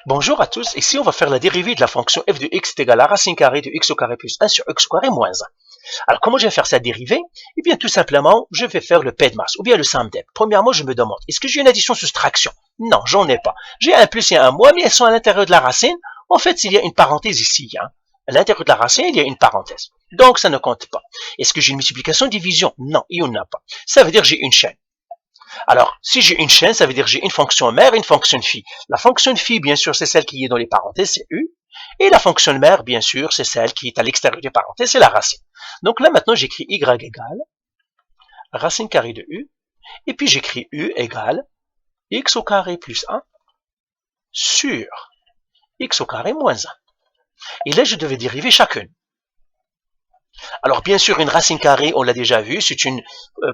Bonjour à tous, ici on va faire la dérivée de la fonction f de x est égale à racine carrée de x au carré plus 1 sur x au carré moins 1. Alors comment je vais faire cette dérivée? Eh bien tout simplement, je vais faire le P de masse, ou bien le SUMDEP. Premièrement, je me demande, est-ce que j'ai une addition-soustraction? Non, j'en ai pas. J'ai un plus et un moins, mais elles sont à l'intérieur de la racine. En fait, il y a une parenthèse ici. À l'intérieur de la racine, il y a une parenthèse. Donc ça ne compte pas. Est-ce que j'ai une multiplication-division? Non, il n'y en a pas. Ça veut dire que j'ai une chaîne. Alors, si j'ai une chaîne, ça veut dire que j'ai une fonction mère et une fonction phi. La fonction phi, bien sûr, c'est celle qui est dans les parenthèses, c'est u. Et la fonction mère, bien sûr, c'est celle qui est à l'extérieur des parenthèses, c'est la racine. Donc là, maintenant, j'écris y égale racine carrée de u. Et puis, j'écris u égale x au carré plus 1 sur x au carré moins 1. Et là, je devais dériver chacune. Alors, bien sûr, une racine carrée, on l'a déjà vu, c'est une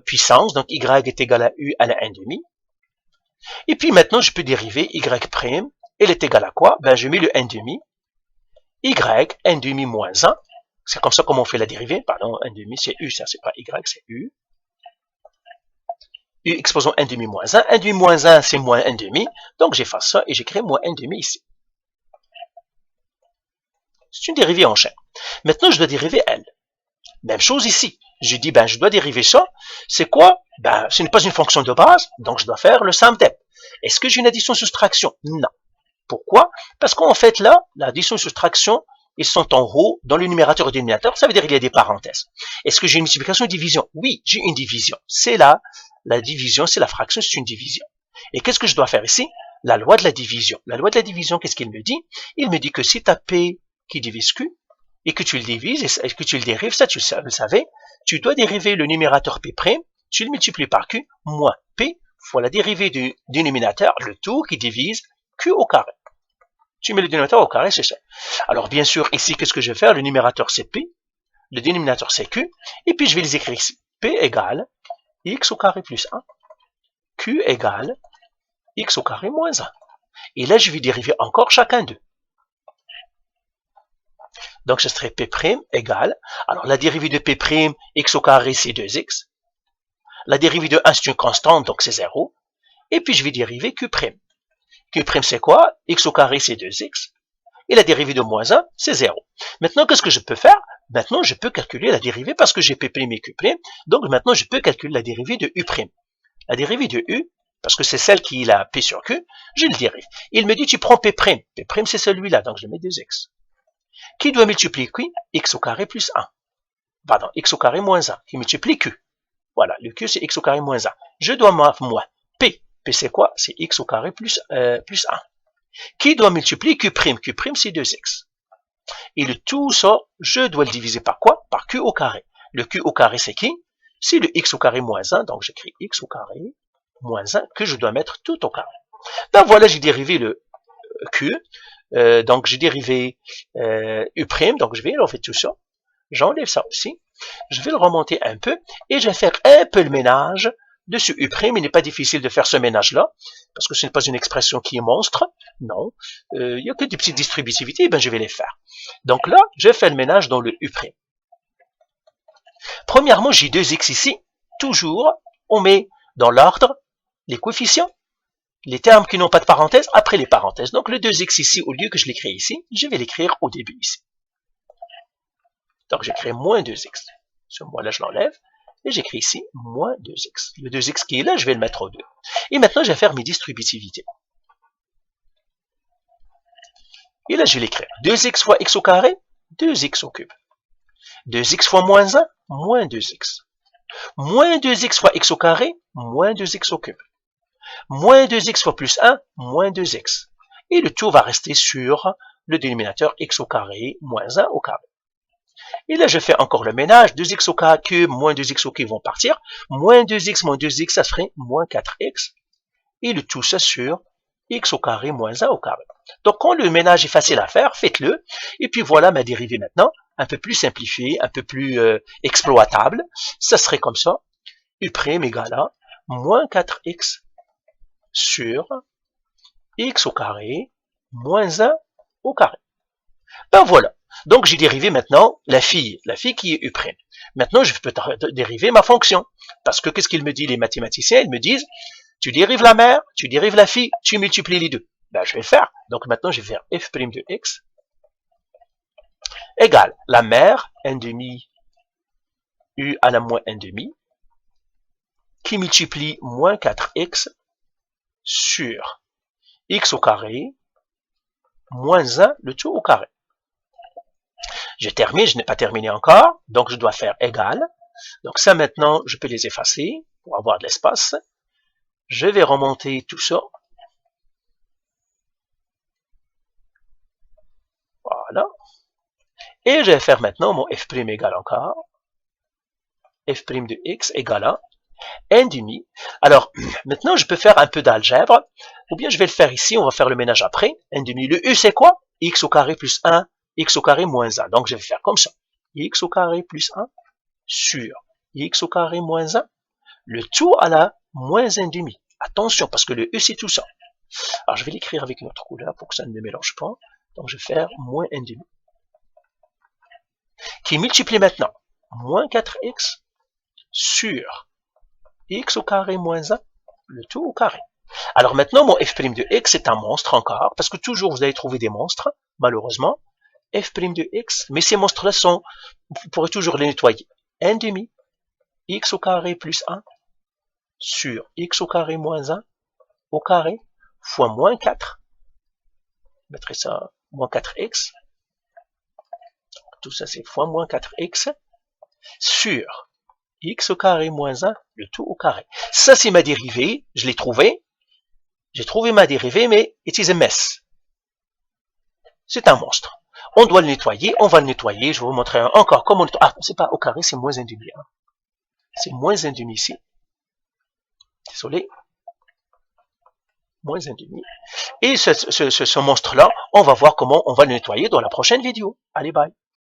puissance, donc y est égal à u à la 1,5. Et puis maintenant, je peux dériver y', elle est égale à quoi? Ben, je mets le 1,5, y, 1,5 moins 1, c'est comme ça qu'on fait la dérivée, pardon, 1,5 c'est u, ça c'est pas y, c'est u. U exposons 1,5 moins 1, 1,5 moins 1 c'est moins 1,5, donc j'efface ça et j'écris moins 1,5 ici. C'est une dérivée en chaîne. Maintenant, je dois dériver L. Même chose ici. Je dis, ben, je dois dériver ça. C'est quoi? Ben, ce n'est pas une fonction de base, donc je dois faire le SUMDEP. Est-ce que j'ai une addition-soustraction? Non. Pourquoi? Parce qu'en fait, là, l'addition-soustraction, ils sont en haut, dans le numérateur et le dénominateur, ça veut dire qu'il y a des parenthèses. Est-ce que j'ai une multiplication ou division? Oui, j'ai une division. C'est là, la division, c'est la fraction, c'est une division. Et qu'est-ce que je dois faire ici? La loi de la division. La loi de la division, qu'est-ce qu'il me dit? Il me dit que si tu as P qui divise Q, et que tu le divises, et que tu le dérives, ça tu le savais, tu dois dériver le numérateur P', tu le multiplies par Q, moins P, fois la dérivée du dénominateur, le tout qui divise Q au carré. Tu mets le dénominateur au carré, c'est ça. Alors bien sûr, ici, qu'est-ce que je vais faire? Le numérateur c'est P, le dénominateur c'est Q, et puis je vais les écrire ici. P égale x au carré plus 1, Q égale x au carré moins 1. Et là, je vais dériver encore chacun d'eux. Donc, ce serait P' égale, alors la dérivée de P', x au carré, c'est 2x. La dérivée de 1, c'est une constante, donc c'est 0. Et puis, je vais dériver Q'. Q', c'est quoi? X au carré, c'est 2x. Et la dérivée de moins 1, c'est 0. Maintenant, qu'est-ce que je peux faire? Maintenant, je peux calculer la dérivée parce que j'ai P' et Q'. Donc, maintenant, je peux calculer la dérivée de U'. La dérivée de U, parce que c'est celle qui a P sur Q, je le dérive. Il me dit, tu prends P'. P', c'est celui-là, donc je mets 2x. Qui doit multiplier Q? X au carré plus 1. Pardon, x au carré moins 1, qui multiplie Q. Voilà, le Q c'est x au carré moins 1. Je dois moins P. P c'est quoi? C'est x au carré plus 1. Qui doit multiplier Q'? Q' c'est 2x. Et le tout ça, je dois le diviser par quoi? Par Q au carré. Le Q au carré c'est qui? C'est le x au carré moins 1, donc j'écris x au carré moins 1 que je dois mettre tout au carré. Donc voilà, j'ai dérivé le Q. Donc j'ai dérivé U', donc je vais enlever tout ça. J'enlève ça aussi. Je vais le remonter un peu et je vais faire un peu le ménage dessus U'. Il n'est pas difficile de faire ce ménage-là parce que ce n'est pas une expression qui est monstre. Non. Il n'y a que des petites distributivités, et ben je vais les faire. Donc là, je fais le ménage dans le U'. Premièrement, j'ai 2x ici. Toujours, on met dans l'ordre les coefficients, les termes qui n'ont pas de parenthèse après les parenthèses. Donc le 2x ici, au lieu que je l'écris ici, je vais l'écrire au début ici. Donc j'écris moins 2x. Ce moins-là, je l'enlève. Et j'écris ici moins 2x. Le 2x qui est là, je vais le mettre au 2. Et maintenant, je vais faire mes distributivités. Et là, je vais l'écrire. 2x fois x au carré, 2x au cube. 2x fois moins 1, moins 2x. Moins 2x fois x au carré, moins 2x au cube. Moins 2x fois plus 1, moins 2x. Et le tout va rester sur le dénominateur x au carré, moins 1 au carré. Et là, je fais encore le ménage. 2x au carré cube, moins 2x au cube vont partir. Moins 2x, ça ferait moins 4x. Et le tout, ça sur x au carré, moins 1 au carré. Donc, quand le ménage est facile à faire, faites-le. Et puis voilà ma dérivée maintenant, un peu plus simplifiée, un peu plus exploitable. Ça serait comme ça. U' égale à moins 4x sur x au carré, moins 1 au carré. Ben voilà. Donc, j'ai dérivé maintenant la fille qui est U'. Maintenant, je peux dériver ma fonction. Parce que qu'est-ce qu'ils me disent les mathématiciens? Ils me disent, tu dérives la mère, tu dérives la fille, tu multiplies les deux. Ben, je vais le faire. Donc maintenant, je vais faire f' de x égale la mère 1 demi u à la moins 1 demi qui multiplie moins 4x sur x au carré moins 1, le tout au carré. Je termine, je n'ai pas terminé encore, donc je dois faire égal. Donc ça maintenant, je peux les effacer pour avoir de l'espace. Je vais remonter tout ça. Voilà. Et je vais faire maintenant mon f' égale encore. f' de x égale à 1 demi. Alors, maintenant, je peux faire un peu d'algèbre, ou bien je vais le faire ici, on va faire le ménage après. 1 demi. Le u, c'est quoi? X au carré plus 1, x au carré moins 1. Donc, je vais faire comme ça. X au carré plus 1 sur x au carré moins 1. Le tout à la moins 1 demi. Attention, parce que le u, c'est tout ça. Alors, je vais l'écrire avec une autre couleur pour que ça ne me mélange pas. Donc, je vais faire moins 1 demi. Qui multiplie maintenant moins 4x sur x au carré moins 1, le tout au carré. Alors maintenant, mon f' de x est un monstre encore, parce que toujours vous allez trouver des monstres, malheureusement. f' de x, mais ces monstres-là sont, vous pourrez toujours les nettoyer. 1 demi, x au carré plus 1, sur x au carré moins 1, au carré, fois moins 4. Je mettrai ça, moins 4x. Tout ça, c'est fois moins 4x, sur x au carré moins 1, le tout au carré. Ça, c'est ma dérivée, je l'ai trouvée. J'ai trouvé ma dérivée, mais it is a mess. C'est un monstre. On doit le nettoyer, on va le nettoyer. Je vais vous montrer encore comment on nettoie. Ah, c'est pas au carré, c'est moins 1 demi. Hein. C'est moins 1 demi ici. Désolé. Moins 1 demi. Et ce monstre-là, on va voir comment on va le nettoyer dans la prochaine vidéo. Allez, bye.